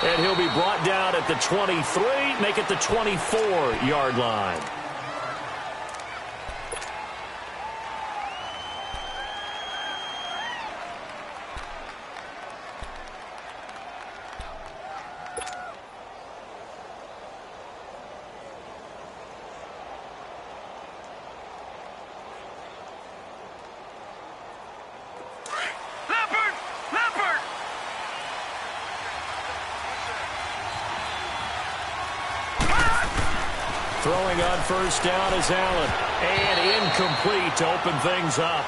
And he'll be brought down at the 23, make it the 24-yard line. Throwing on first down is Allen. And incomplete to open things up.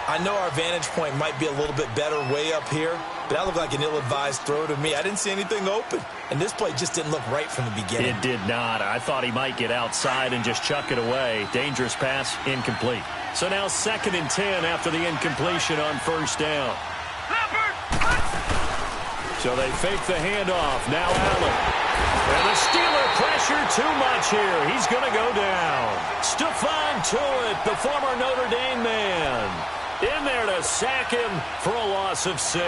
I know our vantage point might be a little bit better way up here, but that looked like an ill-advised throw to me. I didn't see anything open. And this play just didn't look right from the beginning. It did not. I thought he might get outside and just chuck it away. Dangerous pass, incomplete. So now 2nd and 10 after the incompletion on first down. So they fake the handoff. Now Allen. And the Steeler pressure too much here. He's going to go down. Stephon Tuitt, the former Notre Dame man, in there to sack him for a loss of 6.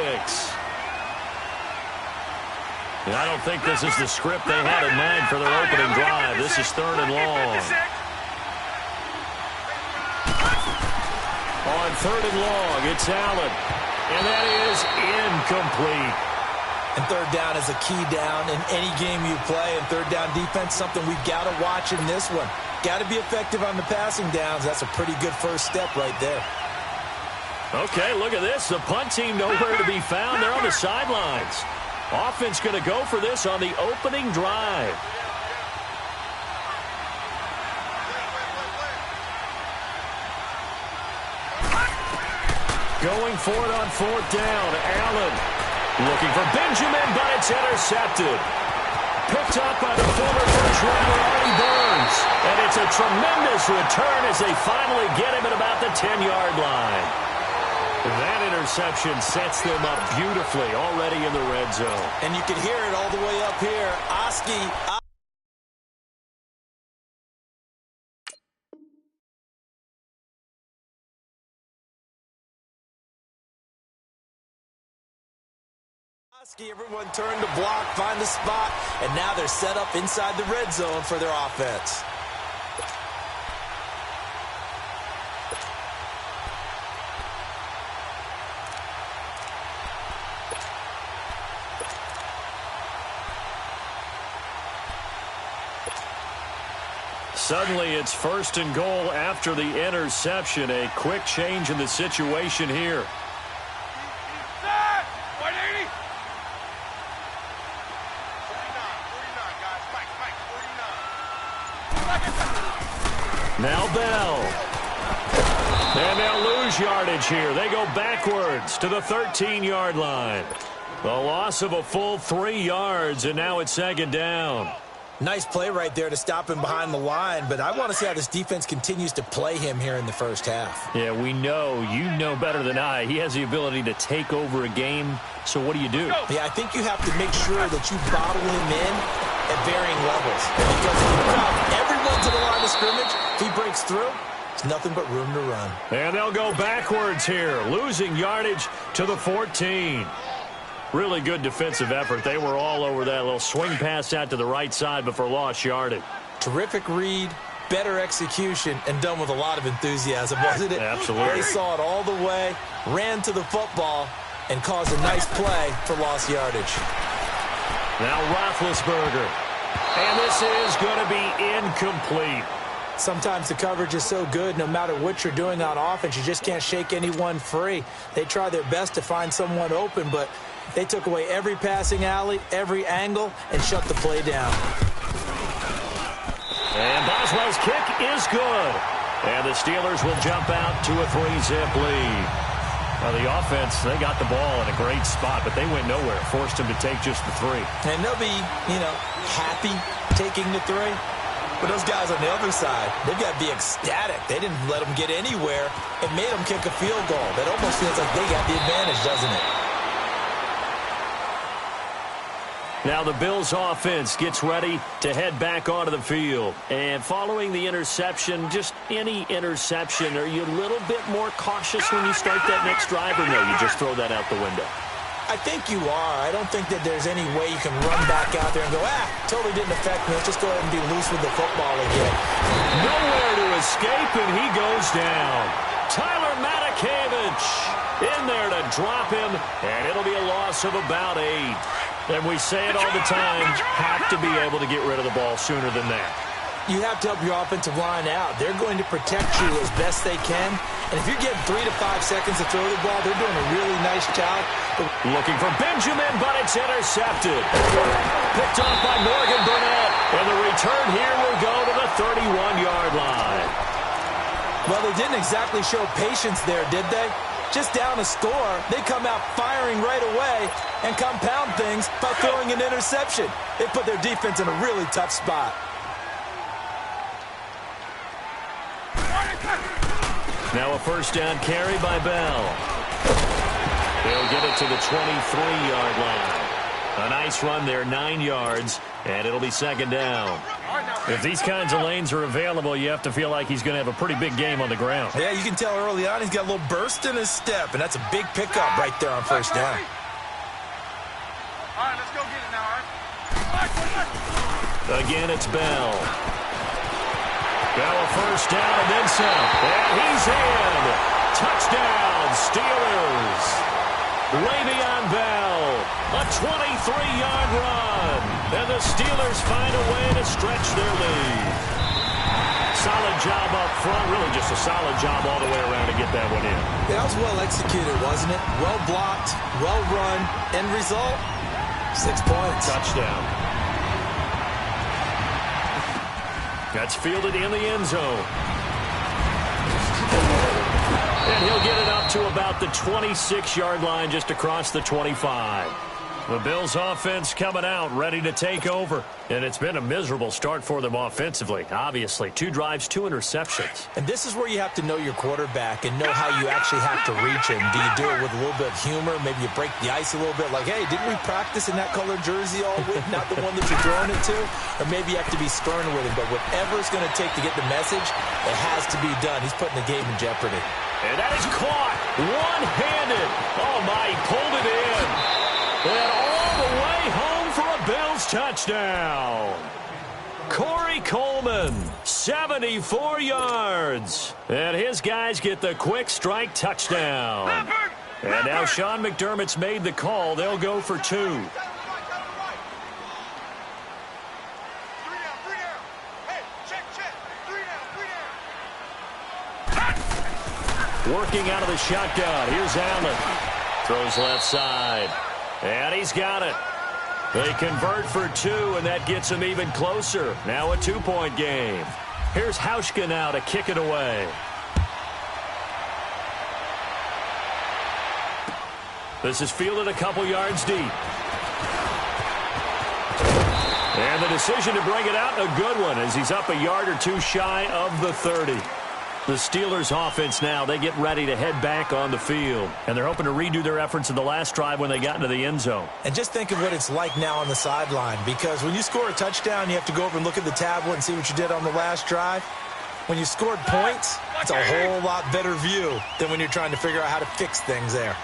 And I don't think this is the script they had in mind for their opening drive. This is 3rd and long. On 3rd and long, it's Allen. And that is incomplete. And 3rd down is a key down in any game you play. And 3rd down defense, something we've got to watch in this one. Got to be effective on the passing downs. That's a pretty good first step right there. Okay, look at this. The punt team nowhere to be found. They're on the sidelines. Offense going to go for this on the opening drive. Going for it on 4th down. Allen looking for Benjamin, but it's intercepted. Picked up by the former first-rounder Artie Burns. And it's a tremendous return as they finally get him at about the 10-yard line. That interception sets them up beautifully already in the red zone. And you can hear it all the way up here. Everyone turned to block, find the spot, and now they're set up inside the red zone for their offense. Suddenly it's 1st and goal after the interception. A quick change in the situation here. Now Bell. And they'll lose yardage here. They go backwards to the 13-yard line. The loss of a full 3 yards, and now it's 2nd down. Nice play right there to stop him behind the line, but I want to see how this defense continues to play him here in the first half. Yeah, we know. You know better than I. He has the ability to take over a game, so what do you do? Yeah, I think you have to make sure that you bottle him in at varying levels. Because if you crowd everyone to the line of scrimmage, if he breaks through, it's nothing but room to run. And they'll go backwards here, losing yardage to the 14. Really good defensive effort. They were all over that little swing pass out to the right side before lost yardage. Terrific read, better execution, and done with a lot of enthusiasm, wasn't it? Absolutely. They saw it all the way, ran to the football, and caused a nice play for lost yardage. Now Roethlisberger. And this is going to be incomplete. Sometimes the coverage is so good, no matter what you're doing on offense, you just can't shake anyone free. They try their best to find someone open, but they took away every passing alley, every angle, and shut the play down. And Boswell's kick is good. And the Steelers will jump out to a 3-zip lead. Now the offense, they got the ball in a great spot, but they went nowhere. Forced them to take just the 3. And they'll be, happy taking the 3. But those guys on the other side, they've got to be ecstatic. They didn't let them get anywhere and made them kick a field goal. That almost feels like they got the advantage, doesn't it? Now the Bills offense gets ready to head back onto the field. And following the interception, just any interception, are you a little bit more cautious when you start that next drive, or no, you just throw that out the window? I think you are. I don't think that there's any way you can run back out there and go, totally didn't affect me. Let's just go ahead and be loose with the football again. Nowhere to escape, and he goes down. Tyler Matakevich in there to drop him, and it'll be a loss of about 8. And we say it all the time, have to be able to get rid of the ball sooner than that. You have to help your offensive line out. They're going to protect you as best they can. And if you're getting 3 to 5 seconds to throw the ball, they're doing a really nice job. Looking for Benjamin, but it's intercepted. Picked off by Morgan Burnett. And the return here will go to the 31-yard line. Well, they didn't exactly show patience there, did they? Just down a score, they come out firing right away and compound things by throwing an interception. They put their defense in a really tough spot. Now a first down carry by Bell. He'll get it to the 23-yard line. A nice run there, 9 yards, and it'll be second down. If these kinds of lanes are available, you have to feel like he's going to have a pretty big game on the ground. Yeah, you can tell early on he's got a little burst in his step, and that's a big pickup right there on first down. All right, let's go get it now, all right? Again, it's Bell. Bell a first down and then some. And he's in. Touchdown, Steelers. Le'Veon Bell, a 23-yard run. And the Steelers find a way to stretch their lead. Solid job up front. Really just a solid job all the way around to get that one in. Yeah, that was well executed, wasn't it? Well blocked, well run. End result, 6 points. Touchdown. That's fielded in the end zone. And he'll get it up to about the 26-yard line, just across the 25. The Bills' offense coming out, ready to take over. And it's been a miserable start for them offensively, obviously. 2 drives, 2 interceptions. And this is where you have to know your quarterback and know how you actually have to reach him. Do you do it with a little bit of humor? Maybe you break the ice a little bit, like, hey, didn't we practice in that colored jersey all week? Not the one that you're throwing it to? Or maybe you have to be stern with him. But whatever it's going to take to get the message, it has to be done. He's putting the game in jeopardy. And that is caught one-handed. Oh, my, he pulled it in. And all the way home for a Bills touchdown. Corey Coleman, 74 yards. And his guys get the quick strike touchdown. And now Sean McDermott's made the call. They'll go for 2. Working out of the shotgun. Here's Allen. Throws left side. And he's got it. They convert for 2, and that gets them even closer. Now a 2-point game. Here's Hauschka now to kick it away. This is fielded a couple yards deep. And the decision to bring it out, a good one, as he's up a yard or 2 shy of the 30. The Steelers' offense now, they get ready to head back on the field. And they're hoping to redo their efforts in the last drive when they got into the end zone. And just think of what it's like now on the sideline. Because when you score a touchdown, you have to go over and look at the tablet and see what you did on the last drive. When you scored points, it's a whole lot better view than when you're trying to figure out how to fix things there.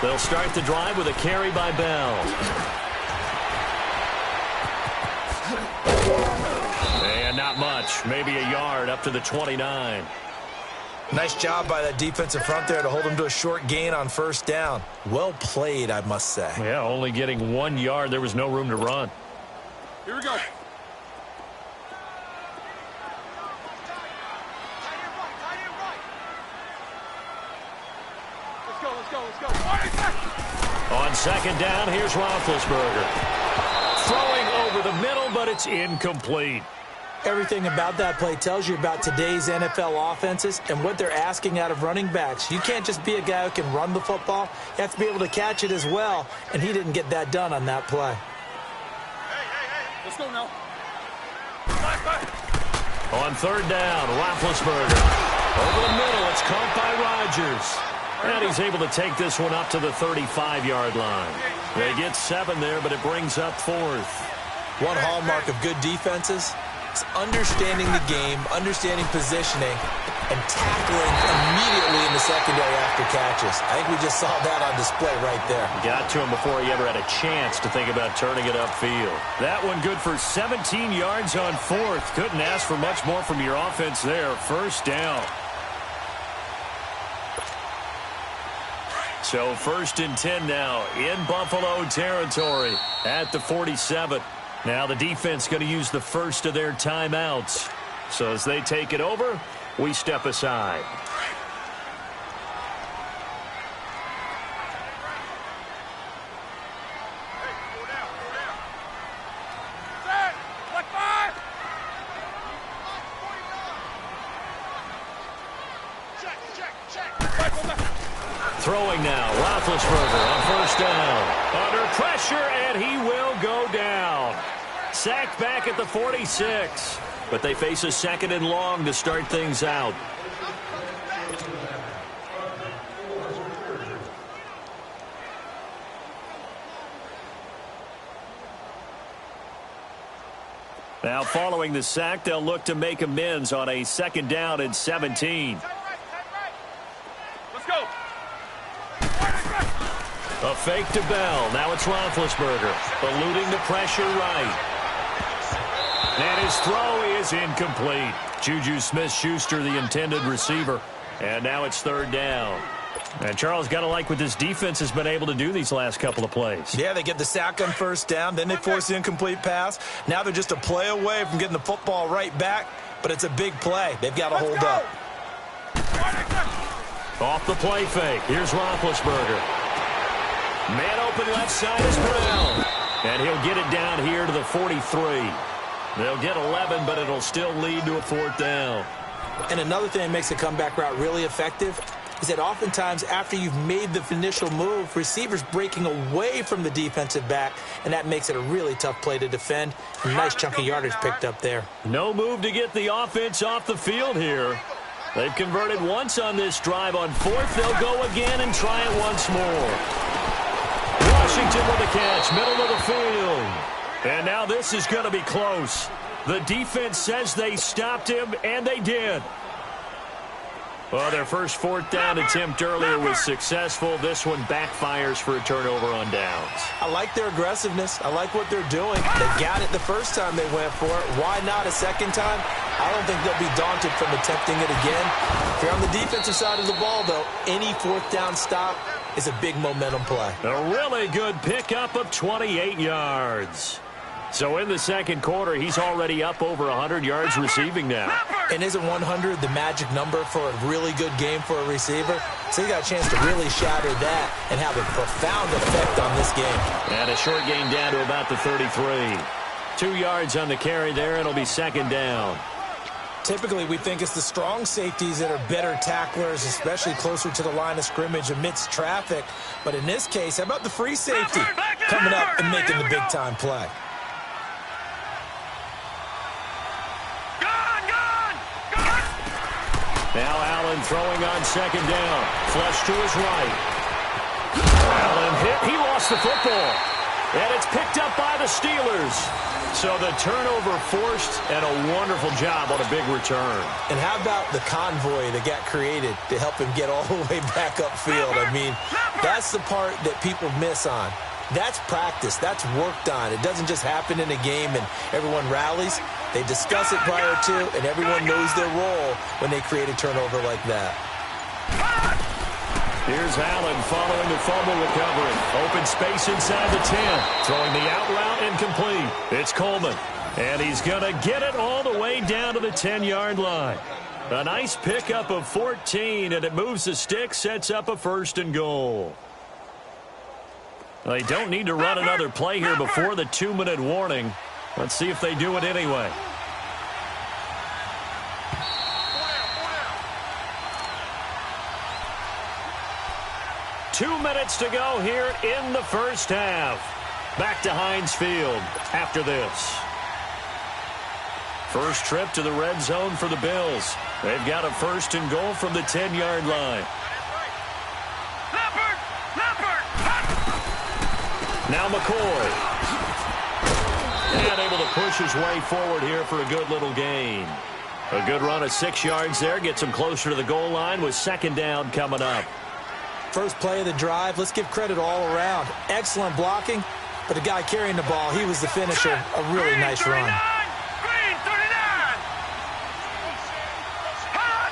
They'll start the drive with a carry by Bell. And not much. Maybe a yard up to the 29. Nice job by that defensive front there to hold him to a short gain on first down. Well played, I must say. Yeah, only getting 1 yard. There was no room to run. Here we go. On second down, here's Roethlisberger. Throwing over the middle, but it's incomplete. Everything about that play tells you about today's NFL offenses and what they're asking out of running backs. You can't just be a guy who can run the football. You have to be able to catch it as well, and he didn't get that done on that play. Hey, let's go now. On third down, Roethlisberger. Over the middle, it's caught by Rodgers. And he's able to take this one up to the 35-yard line. They get 7 there, but it brings up 4th. One hallmark of good defenses is understanding the game, understanding positioning, and tackling immediately in the secondary after catches. I think we just saw that on display right there. Got to him before he ever had a chance to think about turning it upfield. That one good for 17 yards on fourth. Couldn't ask for much more from your offense there. First down. So 1st and 10 now in Buffalo territory at the 47. Now the defense going to use the first of their timeouts. So as they take it over, we step aside. Throwing now, Roethlisberger on first down. Under pressure, and he will go down. Sacked back at the 46. But they face a 2nd and long to start things out. Now following the sack, they'll look to make amends on a 2nd down and 17. Let's go. A fake to Bell. Now it's Roethlisberger. Eluding the pressure right. And his throw is incomplete. Juju Smith-Schuster, the intended receiver. And now it's 3rd down. And Charles, got to like what this defense has been able to do these last couple of plays. Yeah, they get the sack on first down. Then they force the incomplete pass. Now they're just a play away from getting the football right back. But it's a big play. They've got to hold up. Off the play fake. Here's Roethlisberger. Man open left side is Brown. And he'll get it down here to the 43. They'll get 11, but it'll still lead to a 4th down. And another thing that makes the comeback route really effective is that oftentimes after you've made the initial move, receivers breaking away from the defensive back, and that makes it a really tough play to defend. A nice chunk of yardage picked up there. No move to get the offense off the field here. They've converted once on this drive. On 4th, they'll go again and try it once more. Washington with a catch, middle of the field. And now this is going to be close. The defense says they stopped him, and they did. Well, their first 4th down attempt earlier was successful. This one backfires for a turnover on downs. I like their aggressiveness. I like what they're doing. They got it the first time they went for it. Why not a second time? I don't think they'll be daunted from attempting it again. If you're on the defensive side of the ball, though, any 4th down stop is a big momentum play. A really good pickup of 28 yards. So in the 2nd quarter, he's already up over 100 yards receiving now. And isn't 100 the magic number for a really good game for a receiver? So he got a chance to really shatter that and have a profound effect on this game. And a short gain down to about the 33. 2 yards on the carry there, and it'll be 2nd down. Typically, we think it's the strong safeties that are better tacklers, especially closer to the line of scrimmage amidst traffic. But in this case, how about the free safety coming up and making the big-time play? Now Allen throwing on 2nd down. Flush to his right. Allen hit. He lost the football. And it's picked up by the Steelers. So the turnover forced, and a wonderful job on a big return. And how about the convoy that got created to help him get all the way back upfield? I mean, that's the part that people miss on. That's practice. That's worked on. It doesn't just happen in a game and everyone rallies. They discuss it prior to, and everyone knows their role when they create a turnover like that. Here's Allen following the fumble recovery. Open space inside the 10. Throwing the out route incomplete. It's Coleman. And he's going to get it all the way down to the 10-yard line. A nice pickup of 14, and it moves the stick, sets up a 1st and goal. They don't need to run another play here before the 2-minute warning. Let's see if they do it anyway. Two minutes to go here in the first half. Back to Heinz Field after this. First trip to the red zone for the Bills. They've got a 1st and goal from the 10-yard line. Now McCoy. And able to push his way forward here for a good little gain. A good run of 6 yards there. Gets him closer to the goal line with second down coming up. First play of the drive, let's give credit all around. Excellent blocking, but the guy carrying the ball, he was the finisher. A really nice run. Green 39. Hot. Hot.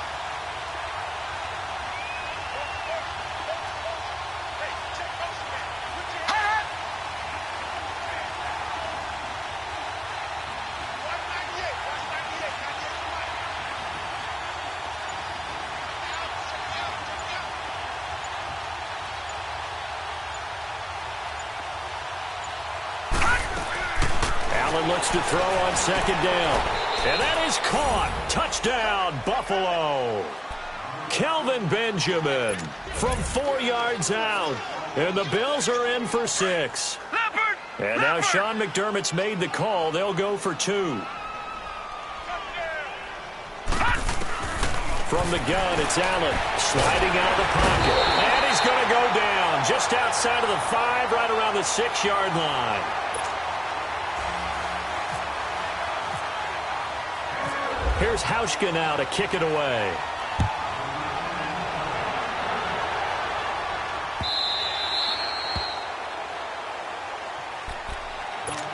Allen looks to throw on second down. And that is caught. Touchdown, Buffalo. Kelvin Benjamin from 4 yards out. And the Bills are in for 6. Leopard. And now Sean McDermott's made the call. They'll go for 2. From the gun, it's Allen sliding out of the pocket. And he's going to go down just outside of the 5, right around the 6-yard line. Here's Hauschka now to kick it away.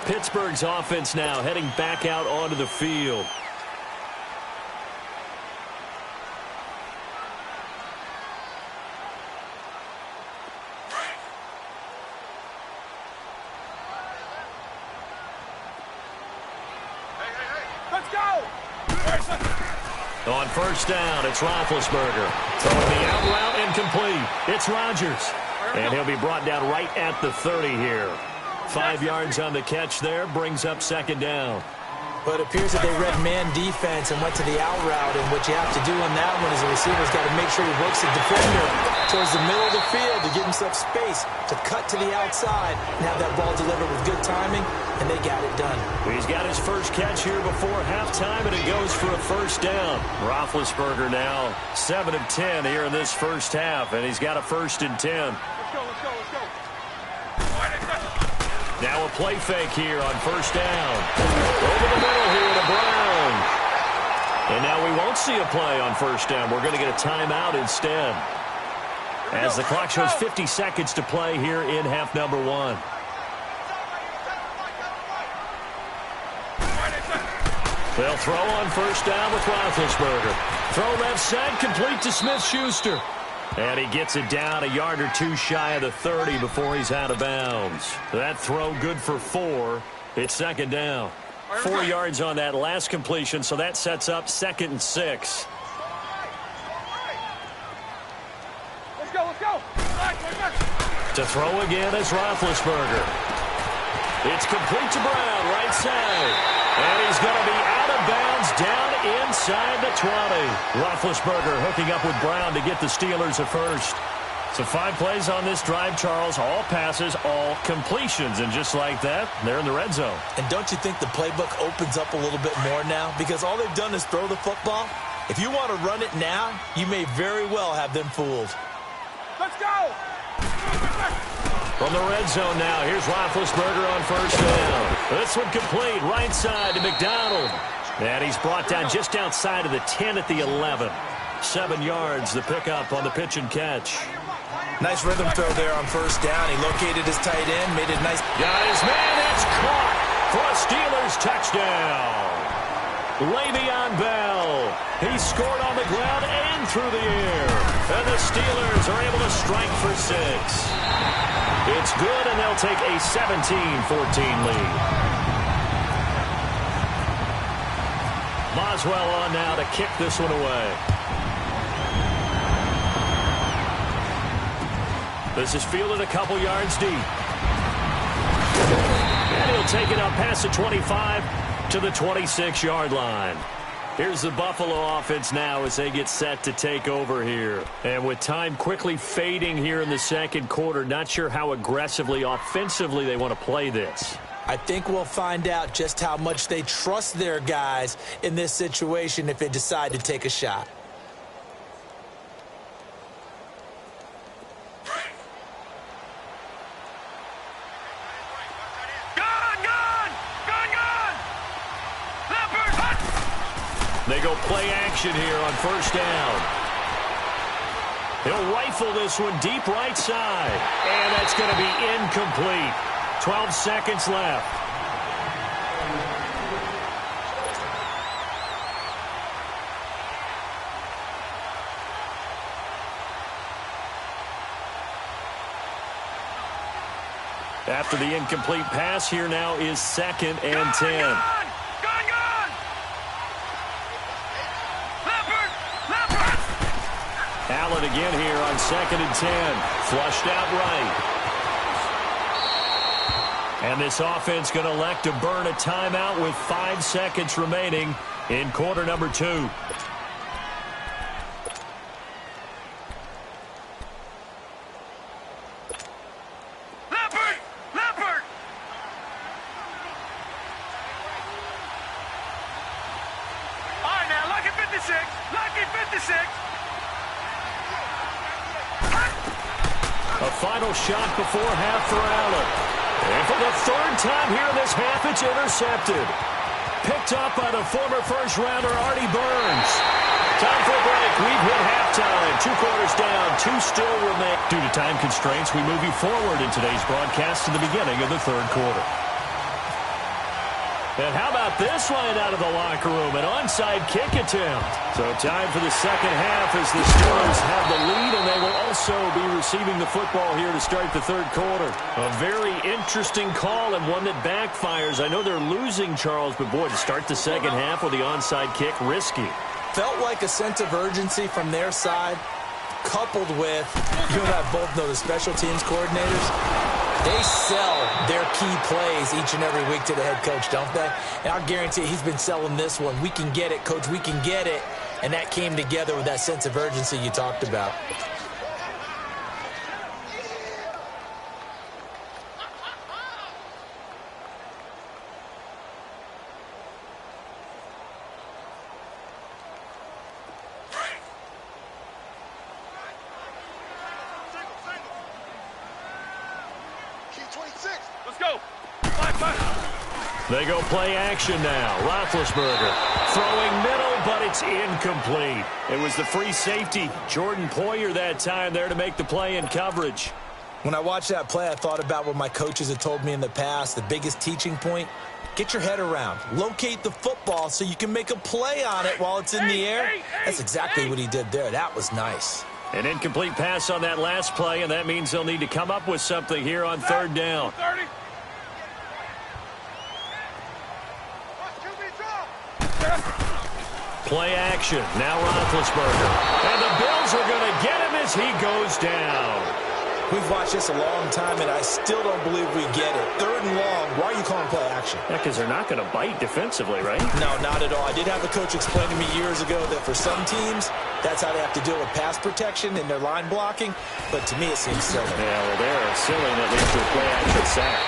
Pittsburgh's offense now heading back out onto the field. Let's go. On first down, it's Roethlisberger. Throwing the out route incomplete. It's Rodgers. And he'll be brought down right at the 30 here. 5 yards on the catch there, brings up second down. But it appears that they read man defense and went to the out route, and what you have to do on that one is the receiver's got to make sure he works the defender towards the middle of the field to give himself space to cut to the outside and have that ball delivered with good timing, and they got it done. He's got his first catch here before halftime, and it goes for a first down. Roethlisberger now 7 of 10 here in this first half, and he's got a 1st and 10. Let's go. Now a play fake here on first down. Over the middle here to Brown. And now we won't see a play on first down. We're going to get a timeout instead. As the clock shows 50 seconds to play here in half number 1. They'll throw on first down with Roethlisberger. Throw left side, complete to Smith-Schuster. And he gets it down a yard or 2 shy of the 30 before he's out of bounds. That throw good for 4. It's second down. 4 yards on that last completion, so that sets up 2nd and 6. Let's go. To throw again is Roethlisberger. It's complete to Brown, right side. And he's going to be out of bounds down inside the 20. Roethlisberger hooking up with Brown to get the Steelers a first. So 5 plays on this drive, Charles. All passes, all completions. And just like that, they're in the red zone. And don't you think the playbook opens up a little bit more now? Because all they've done is throw the football. If you want to run it now, you may very well have them fooled. Let's go. From the red zone now, here's Roethlisberger on first down. This one complete, right side to McDonald. And he's brought down just outside of the 10 at the 11. 7 yards, the pickup on the pitch and catch. Nice rhythm throw there on first down. He located his tight end, made it nice. Got his man, that's caught for a Steelers touchdown. Le'Veon Bell. He scored on the ground and through the air. And the Steelers are able to strike for 6. It's good, and they'll take a 17-14 lead. Boswell on now to kick this one away. This is fielded a couple yards deep. And he'll take it up past the 25 to the 26-yard line. Here's the Buffalo offense now as they get set to take over here. And with time quickly fading here in the second quarter, not sure how aggressively, offensively they want to play this. I think we'll find out just how much they trust their guys in this situation if they decide to take a shot. They go play action here on first down. He'll rifle this one deep right side. And that's going to be incomplete. 12 seconds left. After the incomplete pass, here now is 2nd and 10. Allen again here on 2nd and 10. Flushed out right. And this offense going to elect to burn a timeout with 5 seconds remaining in quarter number 2. A final shot before half for Allen. And for the 3rd time here in this half, it's intercepted. Picked up by the former first-rounder Artie Burns. Time for a break. We've hit halftime. 2 quarters down, 2 still remain. Due to time constraints, we move you forward in today's broadcast to the beginning of the 3rd quarter. And how about this one out of the locker room? An onside kick attempt. So time for the 2nd half as the Steelers have the lead, and they will also be receiving the football here to start the 3rd quarter. A very interesting call and one that backfires. I know they're losing, Charles, but boy, to start the 2nd half with the onside kick, risky. Felt like a sense of urgency from their side, coupled with, you and I both know the special teams coordinators. They sell their key plays each and every week to the head coach, don't they? And I'll guarantee you he's been selling this one. We can get it, coach, we can get it. And that came together with that sense of urgency you talked about. They go play action now. Roethlisberger throwing middle, but it's incomplete. It was the free safety, Jordan Poyer, that time there to make the play in coverage. When I watched that play, I thought about what my coaches had told me in the past. The biggest teaching point, get your head around. Locate the football so you can make a play on it while it's in the air. That's exactly what he did there. That was nice. An incomplete pass on that last play, and that means they'll need to come up with something here on 3rd down. Play action. Now Roethlisberger. And the Bills are going to get him as he goes down. We've watched this a long time, and I still don't believe we get it. 3rd and long. Why are you calling play action? Yeah, because they're not going to bite defensively, right? No, not at all. I did have a coach explain to me years ago that for some teams, that's how they have to deal with pass protection in their line blocking. But to me, it seems silly. Yeah, well, they're silly that leads to a play action sack.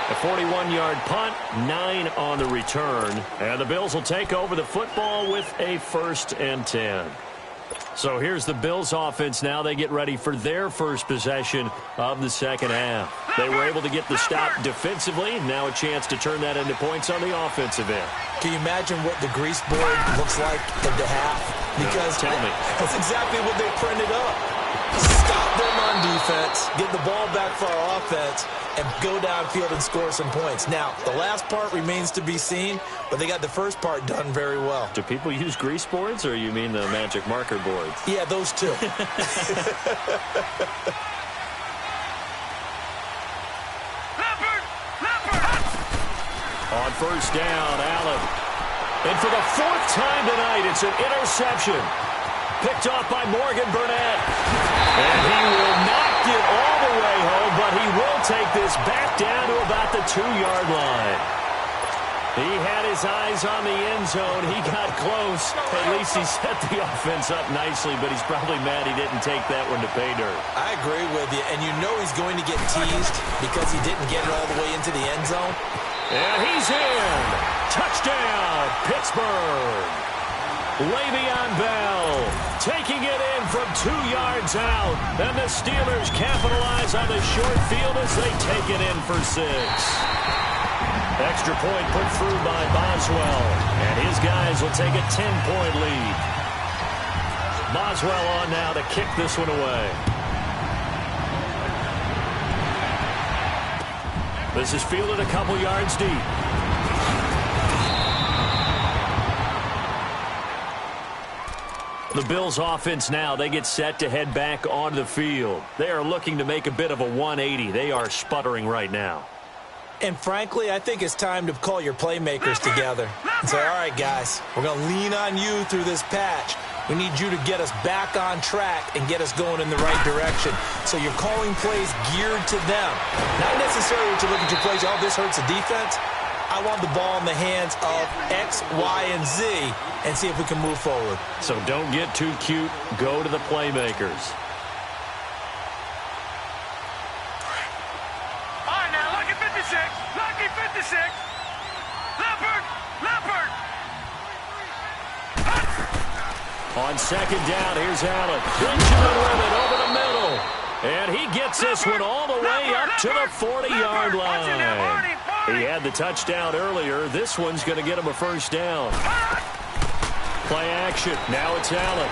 A 41-yard punt, 9 on the return. And the Bills will take over the football with a 1st and 10. So here's the Bills offense now. They get ready for their first possession of the 2nd half. They were able to get the stop defensively. Now a chance to turn that into points on the offensive end. Can you imagine what the grease board looks like at the half? Because tell me. That's exactly what they printed up. Stop them on defense, get the ball back for our offense, and go downfield and score some points. Now, the last part remains to be seen, but they got the first part done very well. Do people use grease boards, or you mean the magic marker boards? Yeah, those two. On first down, Allen. And for the 4th time tonight, it's an interception. Picked off by Morgan Burnett. And he will not get all the way home, but he will take this back down to about the 2-yard line. He had his eyes on the end zone. He got close. At least he set the offense up nicely, but he's probably mad he didn't take that one to pay dirt. I agree with you, and you know he's going to get teased because he didn't get it all the way into the end zone. And he's in. Touchdown, Pittsburgh. Le'Veon Bell taking it in from 2 yards out. And the Steelers capitalize on the short field as they take it in for 6. Extra point put through by Boswell. And his guys will take a 10-point lead. Boswell on now to kick this one away. This is fielded a couple yards deep. The Bills offense now, they get set to head back onto the field. They are looking to make a bit of a 180. They are sputtering right now. And frankly, I think it's time to call your playmakers together and say, all right, guys, we're going to lean on you through this patch. We need you to get us back on track and get us going in the right direction. So you're calling plays geared to them. Not necessarily what you look at your plays, oh, this hurts the defense. I want the ball in the hands of X, Y, and Z and see if we can move forward. So don't get too cute. Go to the playmakers. All right, now, lucky 56. Lucky 56. Leopard. Leopard. On second down, here's Allen. Benjamin with it over the middle. And he gets this one all the way up to the 40-yard line. He had the touchdown earlier. This one's going to get him a first down. Play action. Now it's Allen.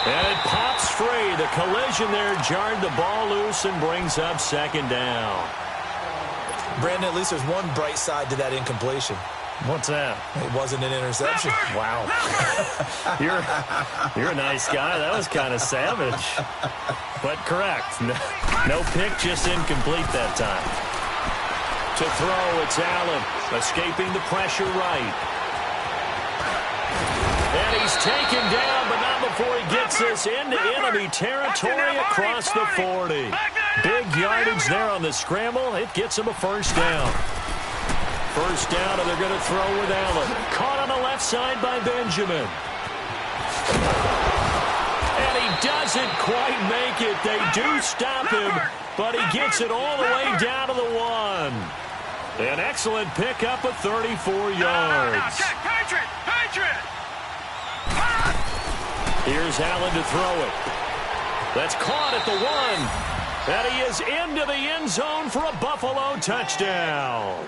And it pops free. The collision there jarred the ball loose and brings up second down. Brandon, at least there's one bright side to that incompletion. What's that? It wasn't an interception. Wow. You're a nice guy. That was kind of savage. But correct. No pick, just incomplete that time. To throw, it's Allen. Escaping the pressure right. And he's taken down, but not before he gets this into enemy territory across the 40. Big yardage there on the scramble. It gets him a first down. First down, and they're going to throw with Allen. Caught on the left side by Benjamin. And he doesn't quite make it. They do stop him, but he gets it all the way down to the 1. An excellent pickup of 34 yards. Check, Patriot! Patriot! Here's Allen to throw it. That's caught at the 1. And he is into the end zone for a Buffalo touchdown.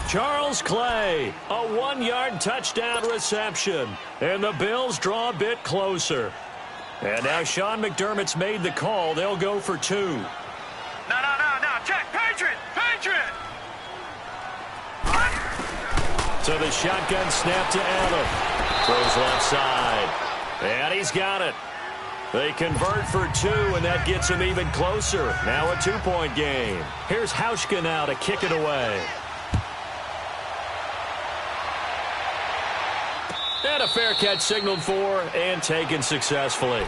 Charles Clay, a 1-yard touchdown reception. And the Bills draw a bit closer. And now Sean McDermott's made the call. They'll go for 2. No. Check, Patriot! Patriot! So the shotgun snap to Allen. Throws left side. And he's got it. They convert for 2, and that gets him even closer. Now a 2-point game. Here's Hauschka now to kick it away. And a fair catch signaled for and taken successfully.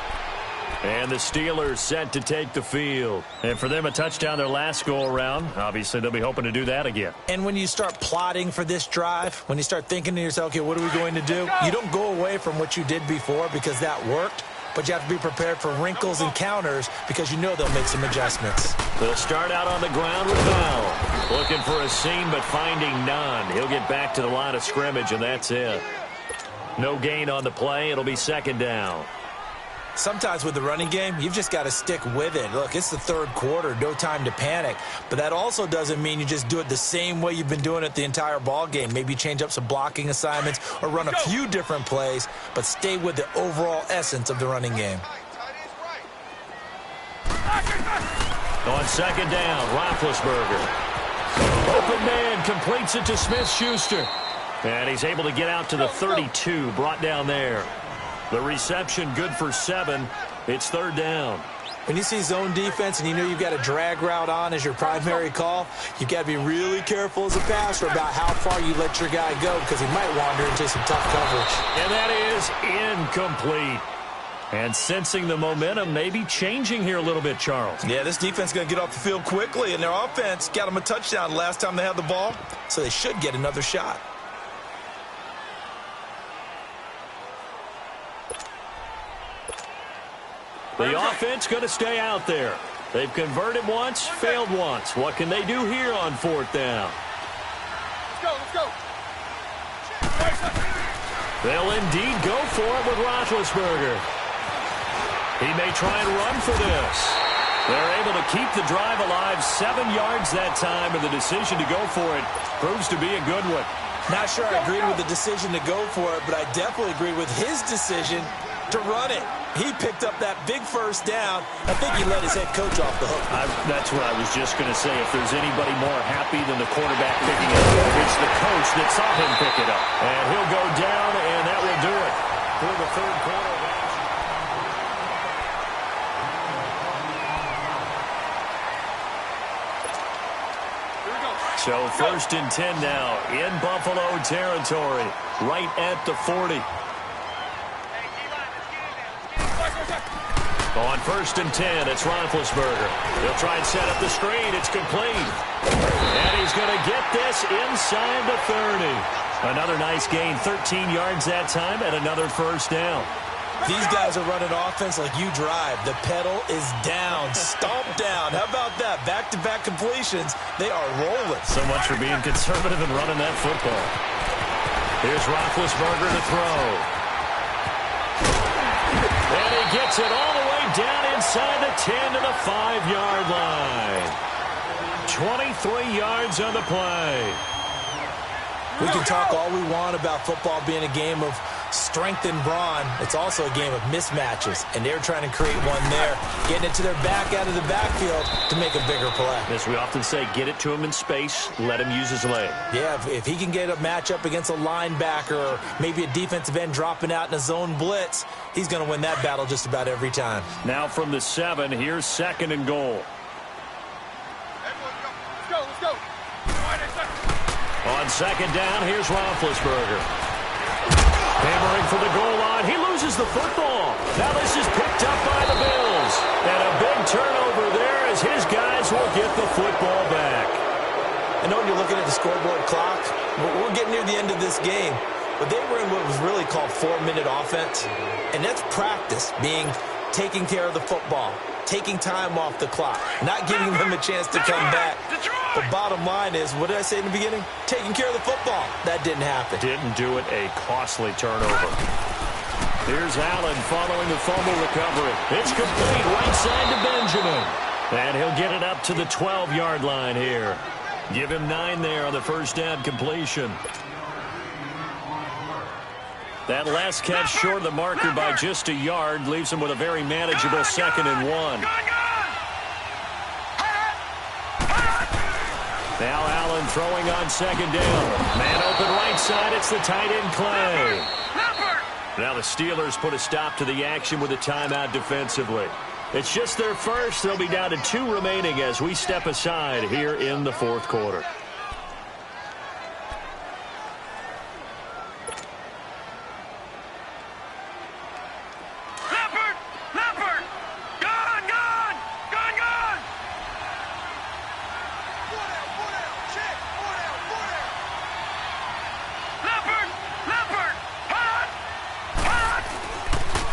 And the Steelers set to take the field. And for them, a touchdown their last go-around. Obviously, they'll be hoping to do that again. And when you start plotting for this drive, when you start thinking to yourself, okay, what are we going to do? You don't go away from what you did before because that worked. But you have to be prepared for wrinkles and counters because you know they'll make some adjustments. They'll start out on the ground with Bell. Looking for a seam, but finding none. He'll get back to the line of scrimmage, and that's it. No gain on the play. It'll be second down. Sometimes with the running game, you've just got to stick with it. Look, it's the third quarter, no time to panic. But that also doesn't mean you just do it the same way you've been doing it the entire ball game. Maybe change up some blocking assignments or run a few different plays, but stay with the overall essence of the running game. On second down, Roethlisberger. Open man completes it to Smith-Schuster. And he's able to get out to the 32, brought down there. The reception good for 7. It's third down. When you see zone defense and you know you've got a drag route on as your primary call, you've got to be really careful as a passer about how far you let your guy go because he might wander into some tough coverage. And that is incomplete. And sensing the momentum maybe changing here a little bit, Charles. Yeah, this defense is going to get off the field quickly, and their offense got them a touchdown last time they had the ball, so they should get another shot. The offense going to stay out there. They've converted once, failed once. What can they do here on fourth down? Let's go. They'll indeed go for it with Roethlisberger. He may try and run for this. They're able to keep the drive alive, 7 yards that time, and the decision to go for it proves to be a good one. Not sure I agree with the decision to go for it, but I definitely agree with his decision to run it. He picked up that big first down. I think he let his head coach off the hook. That's what I was just going to say. If there's anybody more happy than the quarterback picking it up, it's the coach that saw him pick it up. And he'll go down, and that will do it for the third quarter. So 1st and 10 now in Buffalo territory, right at the 40. On 1st and 10, it's Roethlisberger. He'll try and set up the screen. It's complete. And he's going to get this inside the 30. Another nice gain, 13 yards that time, and another first down. These guys are running offense like you drive. The pedal is down, stomp down. How about that? Back-to-back completions. They are rolling. So much for being conservative and running that football. Here's Roethlisberger to throw. And he gets it all the way down inside the 10 to the 5-yard line. 23 yards on the play. We can talk all we want about football being a game of strength and brawn. It's also a game of mismatches, and they're trying to create one there, getting it to their back out of the backfield to make a bigger play. As we often say, get it to him in space, let him use his leg. Yeah, if he can get a matchup against a linebacker or maybe a defensive end dropping out in a zone blitz, he's going to win that battle just about every time. Now from the 7, here's 2nd and goal. Let's go. On 2nd down, here's Roethlisberger. Hammering for the goal line. He loses the football. Now this is picked up by the Bills. And a big turnover there as his guys will get the football back. I know when you're looking at the scoreboard clock, we're getting near the end of this game, but they were in what was really called 4-minute offense. And that's practice, being taking care of the football, taking time off the clock, not giving them a chance to come back. The bottom line is, what did I say in the beginning? Taking care of the football. That didn't happen. Didn't do it. A costly turnover. Here's Allen following the fumble recovery. It's complete right side to Benjamin. And he'll get it up to the 12-yard line here. Give him 9 there on the first down completion. That last catch short of the marker by just a yard leaves him with a very manageable 2nd and 1. Now Allen throwing on 2nd down. Man open right side. It's the tight end Clay. Now the Steelers put a stop to the action with a timeout defensively. It's just their first. They'll be down to 2 remaining as we step aside here in the 4th quarter.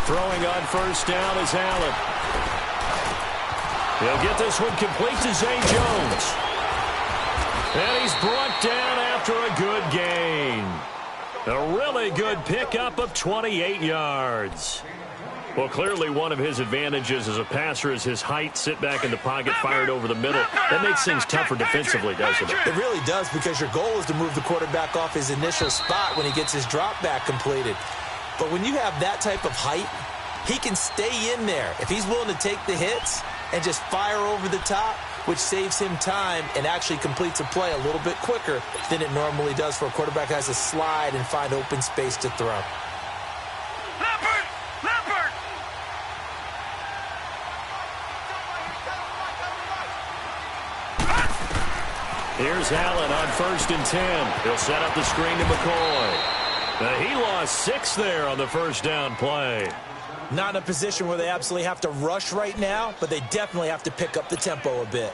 Throwing on first down is Allen. He'll get this one complete to Zay Jones. And he's brought down after a good gain. A really good pickup of 28 yards. Well, clearly one of his advantages as a passer is his height. Sit back in the pocket, fired over the middle. That makes things tougher defensively, doesn't it? It really does, because your goal is to move the quarterback off his initial spot when he gets his drop back completed. But when you have that type of height, he can stay in there. If he's willing to take the hits and just fire over the top, which saves him time and actually completes a play a little bit quicker than it normally does for a quarterback who has to slide and find open space to throw. Here's Allen on 1st and 10. He'll set up the screen to McCoy. He lost 6 there on the first down play. Not in a position where they absolutely have to rush right now, but they definitely have to pick up the tempo a bit.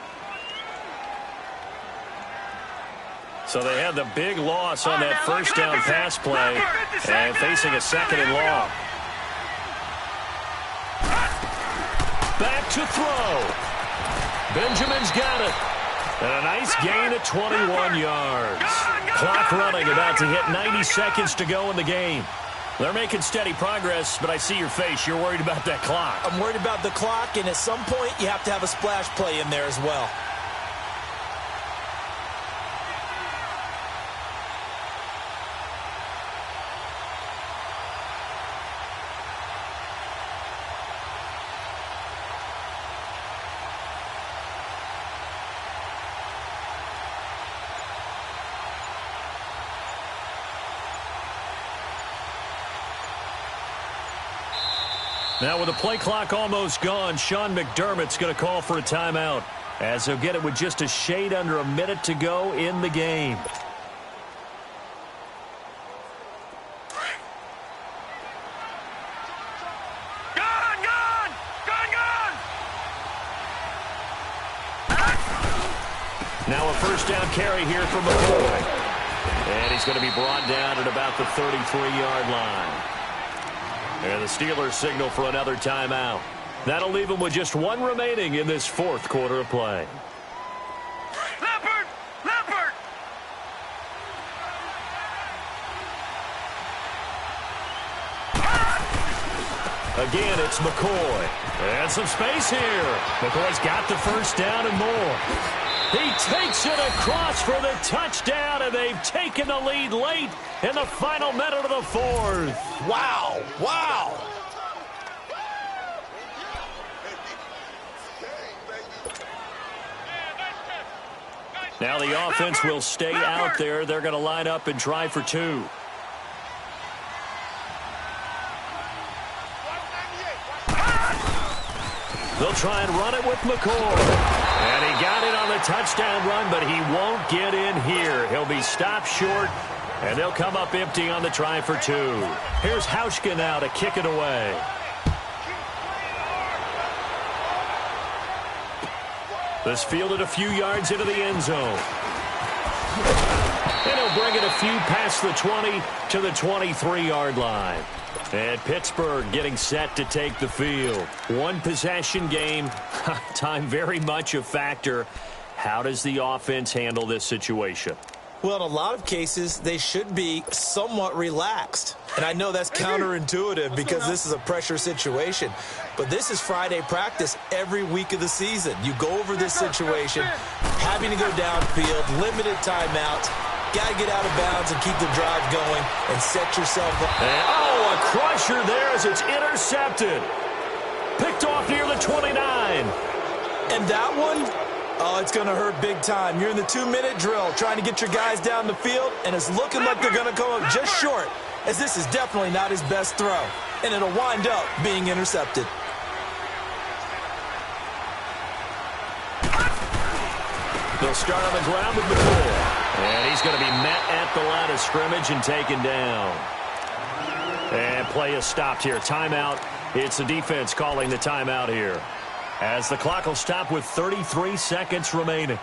So they had the big loss on that first down pass play and facing a 2nd and long. Back to throw. Benjamin's got it. And a nice gain of 21 yards. Clock running, about to hit 90 seconds to go in the game. They're making steady progress, but I see your face. You're worried about that clock. I'm worried about the clock, and at some point, you have to have a splash play in there as well. Now with the play clock almost gone, Sean McDermott's going to call for a timeout, as he'll get it with just a shade under a minute to go in the game. Now a first down carry here for McCoy. And he's going to be brought down at about the 33-yard line. And the Steelers signal for another timeout. That'll leave them with just one remaining in this fourth quarter of play. Leopard! Leopard! Again, it's McCoy. And some space here. McCoy's got the first down and more. He takes it across for the touchdown, and they've taken the lead late in the final minute of the fourth. Wow. Wow. Now the offense will stay out there. They're going to line up and try for two. They'll try and run it with McCoy. And he got it on the touchdown run, but he won't get in here. He'll be stopped short, and they'll come up empty on the try for two. Here's Hauschka now to kick it away. This fielded a few yards into the end zone. And he'll bring it a few past the 20 to the 23-yard line. And Pittsburgh getting set to take the field. One possession game. Time very much a factor. How does the offense handle this situation? Well, in a lot of cases, they should be somewhat relaxed. And I know that's counterintuitive because this is a pressure situation. But this is Friday practice every week of the season. You go over this situation, having to go downfield, limited timeouts. Got to get out of bounds and keep the drive going and set yourself up. And, oh, a crusher there as it's intercepted. Picked off near the 29. And that one, oh, it's going to hurt big time. You're in the 2-minute drill trying to get your guys down the field, and it's looking like they're going to come up just short, as this is definitely not his best throw. And it'll wind up being intercepted. They'll start on the ground with McCoy. And he's going to be met at the line of scrimmage and taken down. And play is stopped here. Timeout. It's the defense calling the timeout here, as the clock will stop with 33 seconds remaining.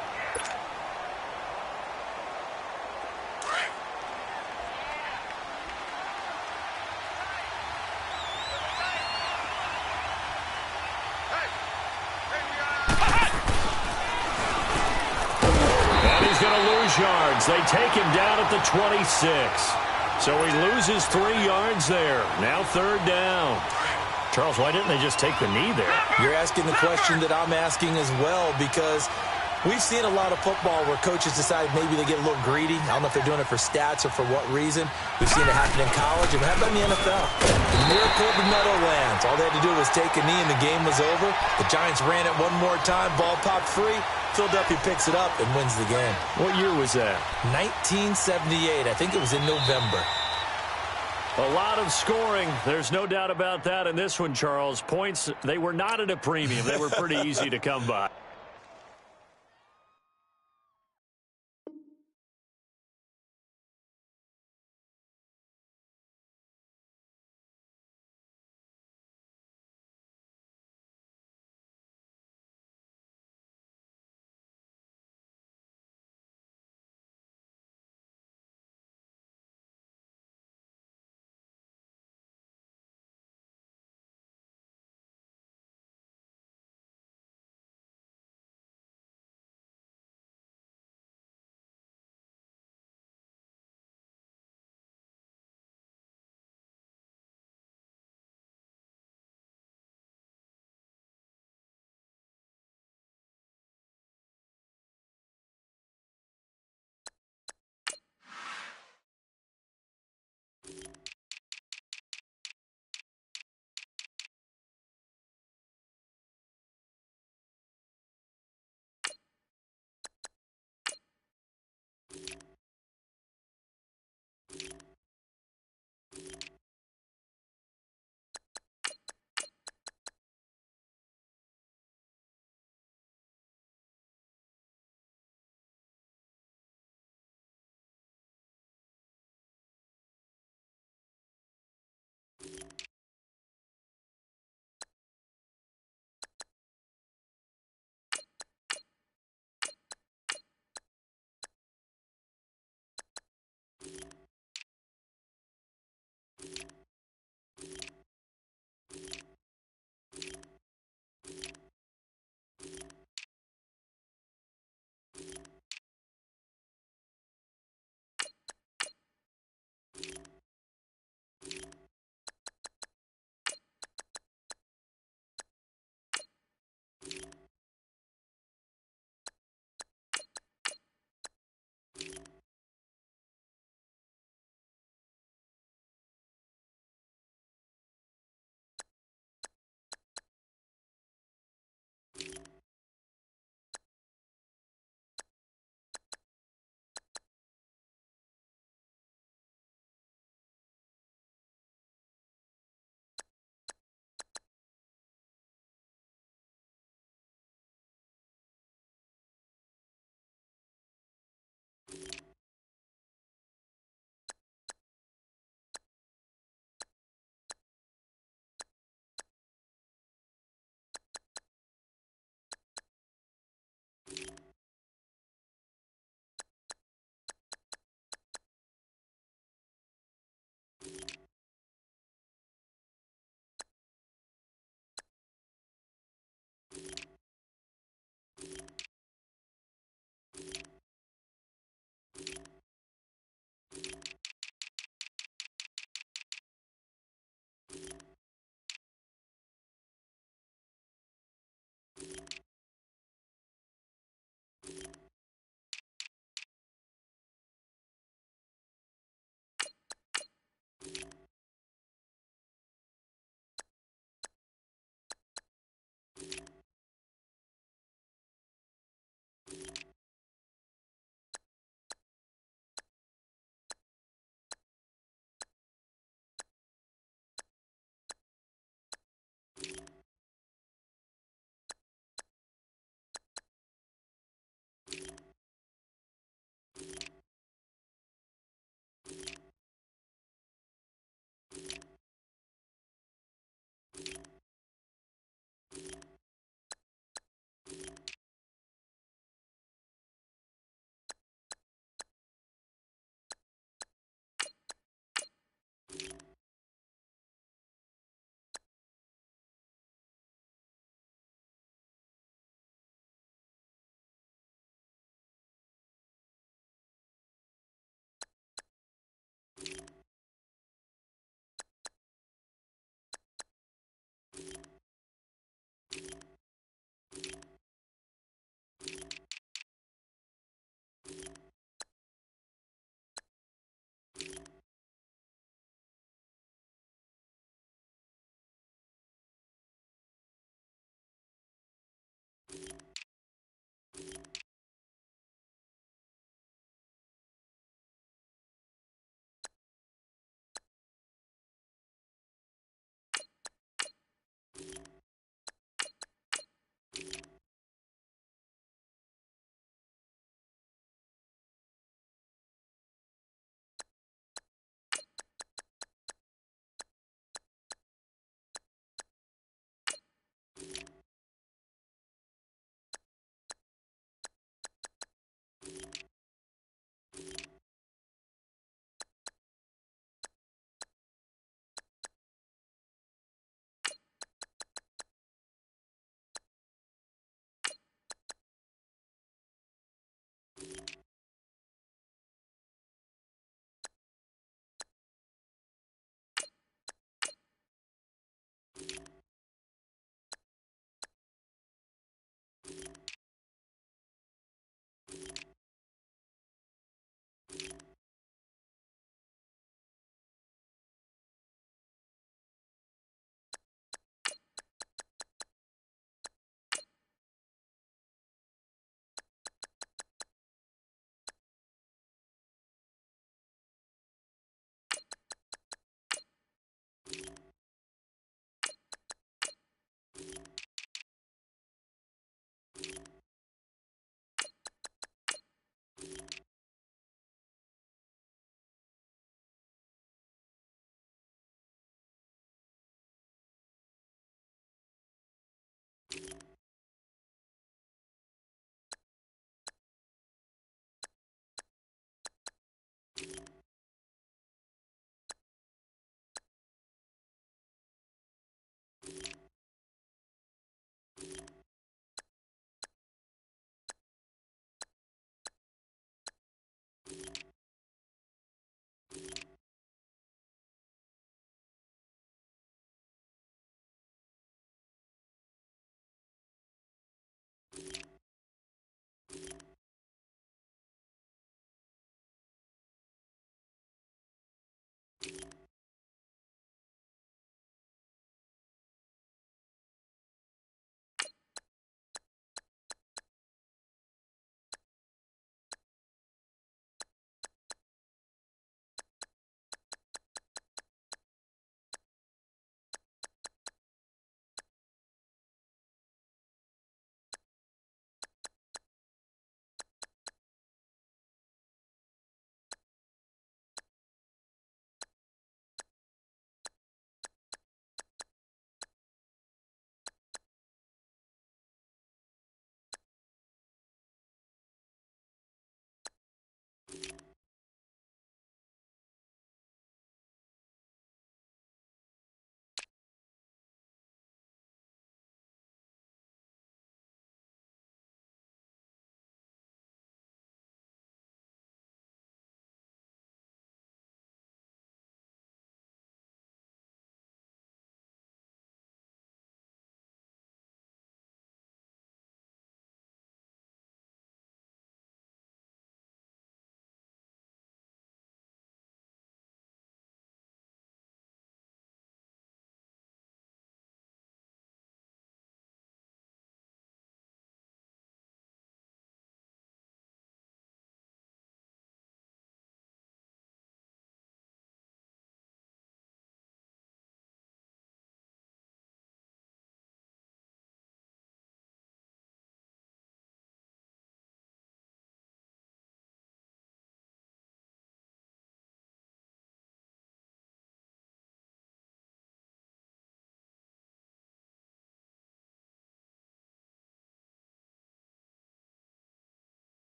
Yards. They take him down at the 26. So he loses 3 yards there. Now third down. Charles, why didn't they just take the knee there? You're asking the question that I'm asking as well, because we've seen a lot of football where coaches decide maybe they get a little greedy. I don't know if they're doing it for stats or for what reason. We've seen it happen in college, and how about in the NFL? The miracle of the Meadowlands. All they had to do was take a knee, and the game was over. The Giants ran it one more time. Ball popped free. Philadelphia picks it up and wins the game. What year was that? 1978. I think it was in November. A lot of scoring. There's no doubt about that in this one, Charles. Points, they were not at a premium. They were pretty easy to come by.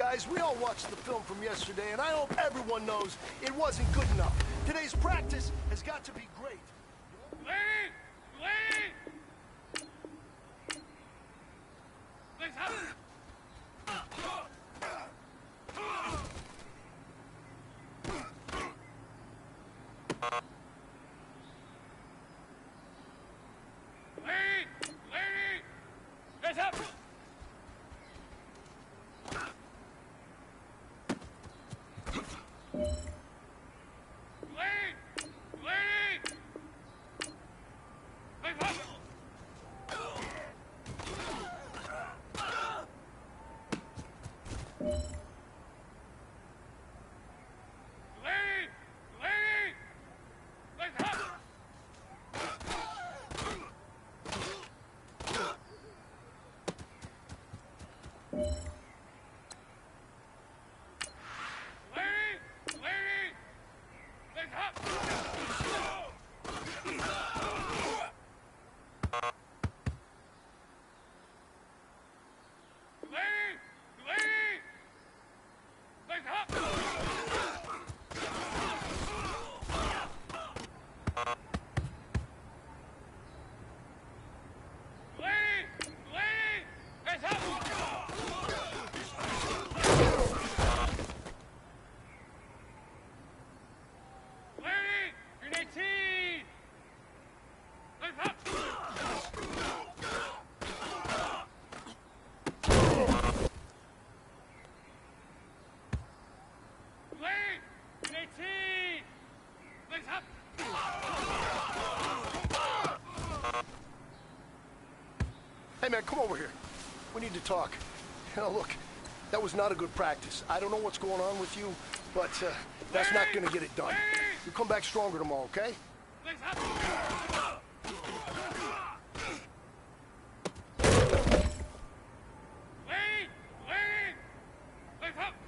guys, we all watched the film from yesterday, and I hope everyone knows it wasn't good enough. Today's practice has got to be great. Lady! Lady! Let's have it! Lady! Lady! Let's have it! Lady! Lady! Let's have it! Lady! Lady! Let's have it! Lady! Lady! Let's have it! Lady! Lady! Let's have it! Lady! Lady! Let's have it! Lady! Grenade team! Let's have it! Lady! Grenade team! Let's have it! Hey, man, come over here. We need to talk. You know, look, that was not a good practice. I don't know what's going on with you, but that's not going to get it done. You come back stronger tomorrow, okay? Let's have it! Lady! Lady! Let's have it!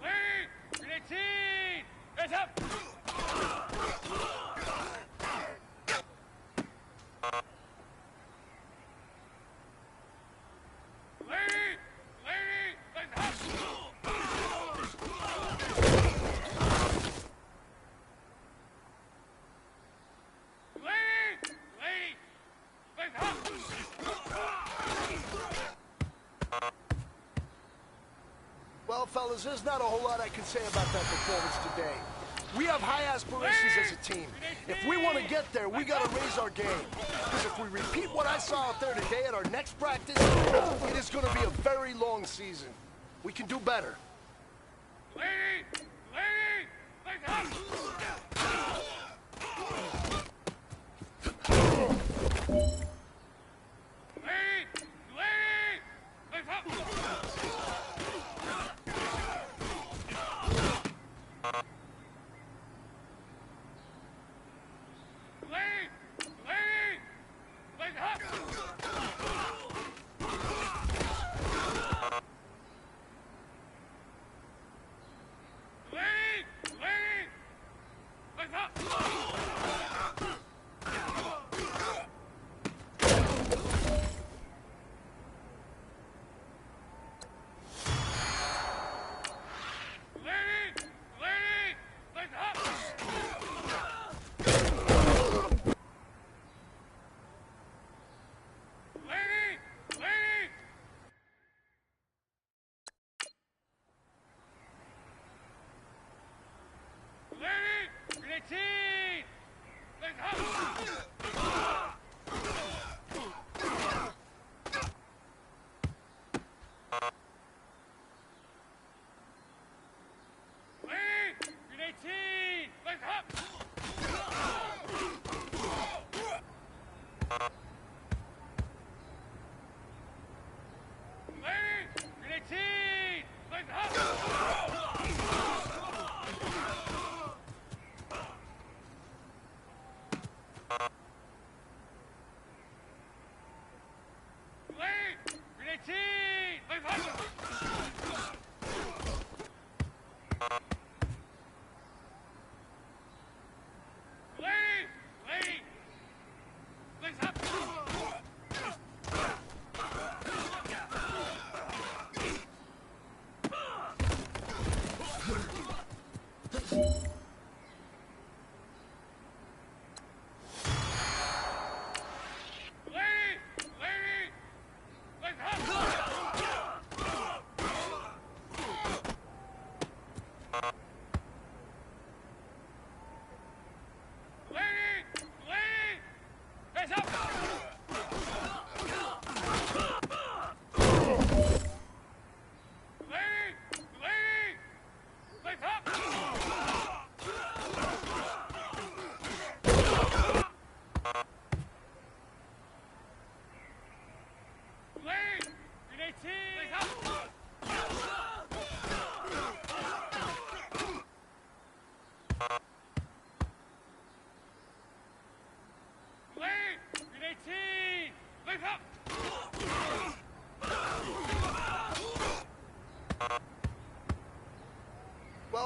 Lady! Grenade team! Let's have it! Lady! Lady! Let's have it! Lady! Lady! Let's have it! Well, fellas, there's not a whole lot I can say about that performance today. We have high aspirations as a team. If we want to get there, we got to raise our game. Because if we repeat what I saw out there today at our next practice, it is going to be a very long season. We can do better. Lady! Lady! Let's have it! Lady! Lady! Let's have it! Lady! Lady! Let's have it! Lady! Lady! Let's have it!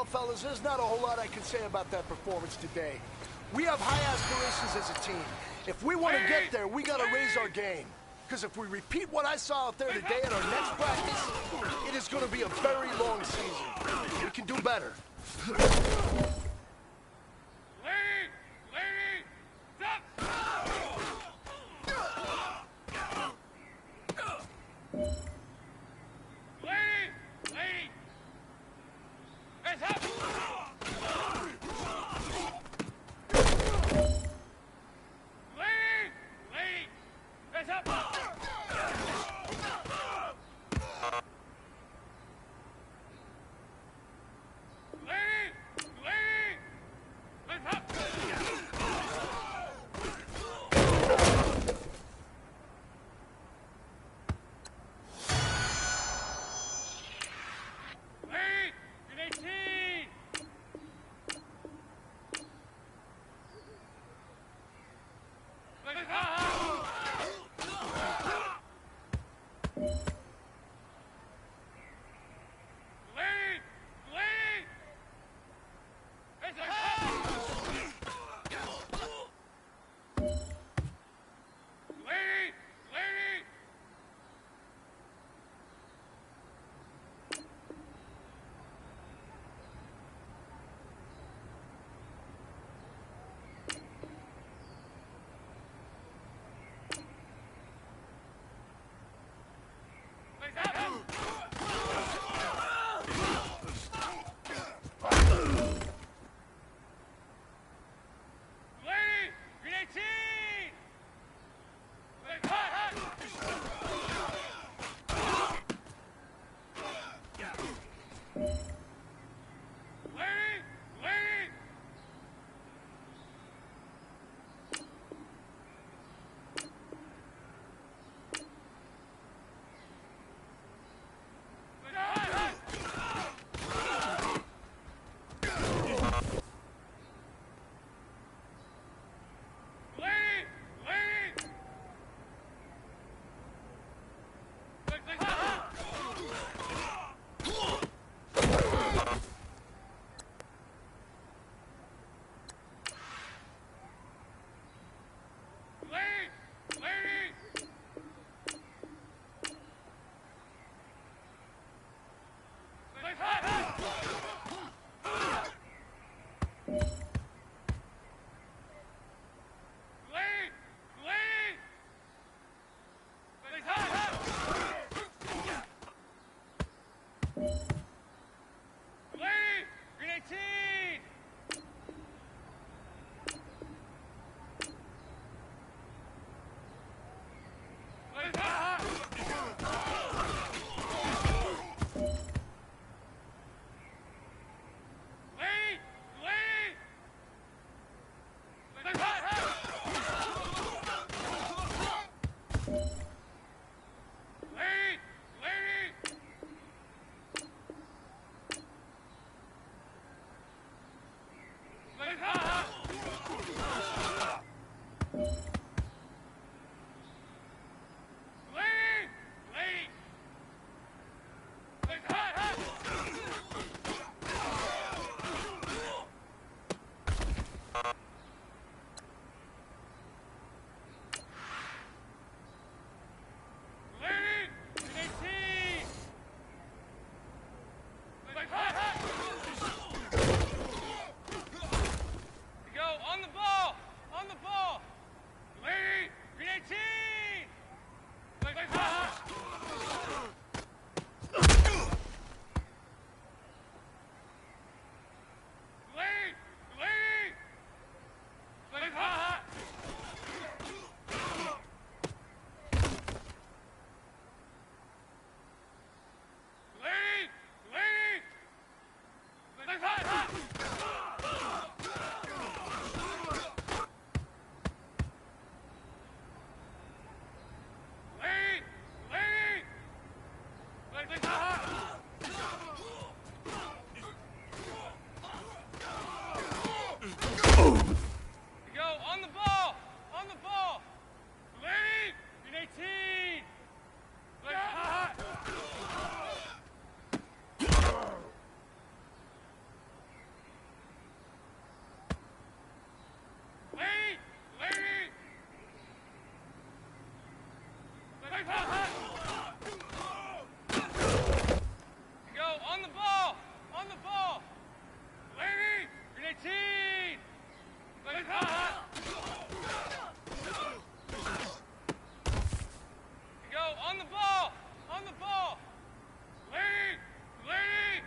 fellas, there's not a whole lot I can say about that performance today. We have high aspirations as a team. If we want to get there, we got to raise our game. Because if we repeat what I saw out there today at our next practice, it is going to be a very long season. We can do better. Go, on the ball! On the ball! Lady! Grenade team! Go, on the ball! On the ball! Lady! Lady!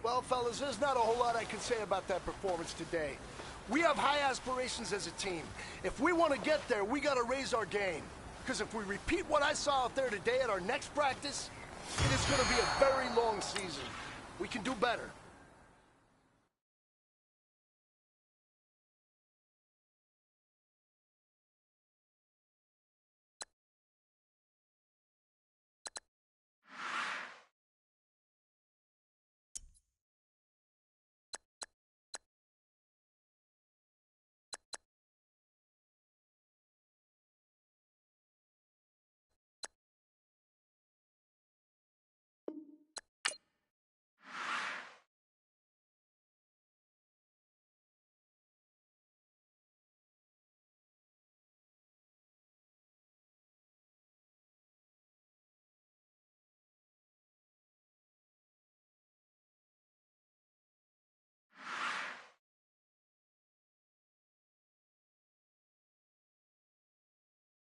Well, fellas, there's not a whole lot I can say about that performance today. We have high aspirations as a team. If we want to get there, we got to raise our game. Because if we repeat what I saw out there today at our next practice, it is going to be a very long season. We can do better.